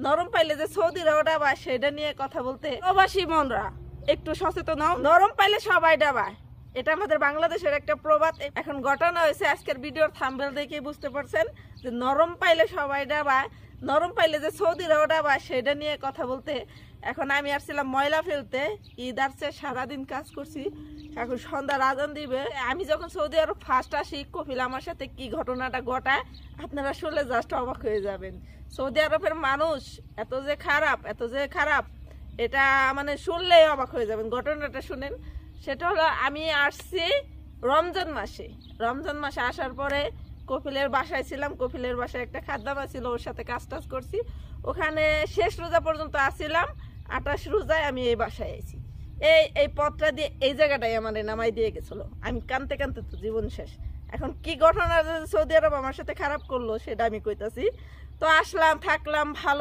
নরম পাইলে যে সৌদিরা ডাবায় সেটা নিয়ে কথা বলতে প্রবাসী মনরা একটু সচেতন হও। নরম পাইলে সবাই ডাবায়, এটা আমাদের বাংলাদেশের একটা প্রবাদ। এখন ঘটনা হয়েছে, আজকের ভিডিওর থাম্বনেল দেখে বুঝতে পারছেন যে নরম পাইলে সবাই ডাবায়, নরম পাইলে যে সৌদিরাও ডাবায় সেটা নিয়ে কথা বলতে। এখন আমি আসছিলাম ময়লা ফেলতে, ঈদ আসছে, সারাদিন কাজ করছি, এখন সন্ধ্যার আজান দিবে। আমি যখন সৌদি আরব ফার্স্ট আসি, কপিল আমার সাথে কি ঘটনাটা ঘটায় আপনারা শুনলে জাস্ট অবাক হয়ে যাবেন। সৌদি আরবের মানুষ এত যে খারাপ, এটা মানে শুনলেই অবাক হয়ে যাবেন। ঘটনাটা শুনেন। সেটা হলো, আমি আসছি রমজান মাসে আসার পরে কপিলের বাসায় ছিলাম। কপিলের বাসায় একটা খাদ্যামা ছিল, ওর সাথে কাজ টাজ করছি। ওখানে শেষ রোজা পর্যন্ত আসছিলাম। 28 রোজায় আমি এই বাসায় আইছি। এই পথটা দিয়ে এই জায়গাটাই আমার নামাই দিয়ে গেছিল। আমি কানতে কানতে তো জীবন শেষ। এখন কি ঘটনা সৌদি আরব আমার সাথে খারাপ করলো সেটা আমি কইতাছি। তো আসলাম, থাকলাম, ভালো